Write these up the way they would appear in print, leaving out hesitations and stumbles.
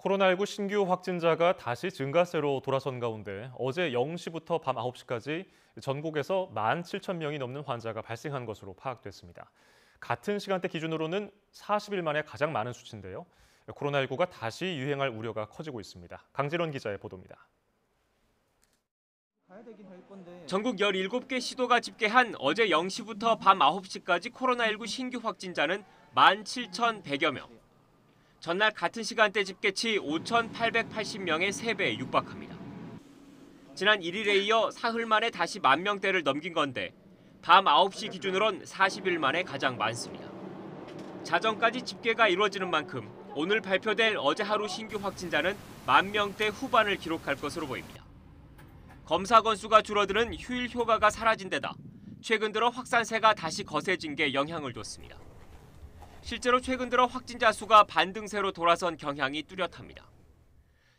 코로나19 신규 확진자가 다시 증가세로 돌아선 가운데 어제 0시부터 밤 9시까지 전국에서 17,000명이 넘는 환자가 발생한 것으로 파악됐습니다. 같은 시간대 기준으로는 40일 만에 가장 많은 수치인데요. 코로나19가 다시 유행할 우려가 커지고 있습니다. 강진원 기자의 보도입니다. 전국 17개 시도가 집계한 어제 0시부터 밤 9시까지 코로나19 신규 확진자는 17,100여 명. 전날 같은 시간대 집계치 5,880명의 3배에 육박합니다. 지난 1일에 이어 사흘 만에 다시 10,000명대를 넘긴 건데 밤 9시 기준으론 40일 만에 가장 많습니다. 자정까지 집계가 이루어지는 만큼 오늘 발표될 어제 하루 신규 확진자는 10,000명대 후반을 기록할 것으로 보입니다. 검사 건수가 줄어드는 휴일 효과가 사라진 데다 최근 들어 확산세가 다시 거세진 게 영향을 줬습니다. 실제로 최근 들어 확진자 수가 반등세로 돌아선 경향이 뚜렷합니다.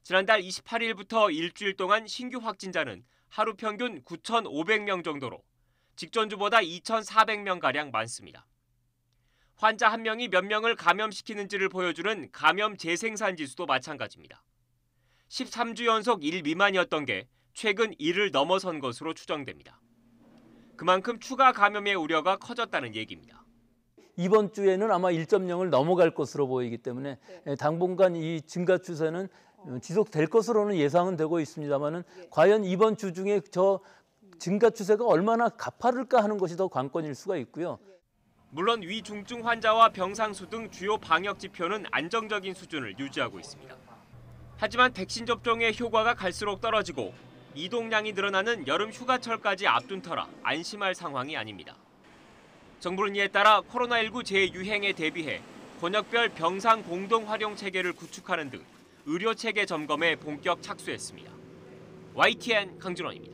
지난달 28일부터 일주일 동안 신규 확진자는 하루 평균 9,500명 정도로 직전주보다 2,400명가량 많습니다. 환자 한 명이 몇 명을 감염시키는지를 보여주는 감염 재생산 지수도 마찬가지입니다. 13주 연속 1 미만이었던 게 최근 1을 넘어선 것으로 추정됩니다. 그만큼 추가 감염의 우려가 커졌다는 얘기입니다. 이번 주에는 아마 1.0을 넘어갈 것으로 보이기 때문에 당분간 이 증가 추세는 지속될 것으로는 예상은 되고 있습니다만은 과연 이번 주 중에 저 증가 추세가 얼마나 가파를까 하는 것이 더 관건일 수가 있고요. 물론 위중증 환자와 병상수 등 주요 방역 지표는 안정적인 수준을 유지하고 있습니다. 하지만 백신 접종의 효과가 갈수록 떨어지고 이동량이 늘어나는 여름 휴가철까지 앞둔 터라 안심할 상황이 아닙니다. 정부는 이에 따라 코로나19 재유행에 대비해 권역별 병상 공동 활용 체계를 구축하는 등 의료 체계 점검에 본격 착수했습니다. YTN 강준원입니다.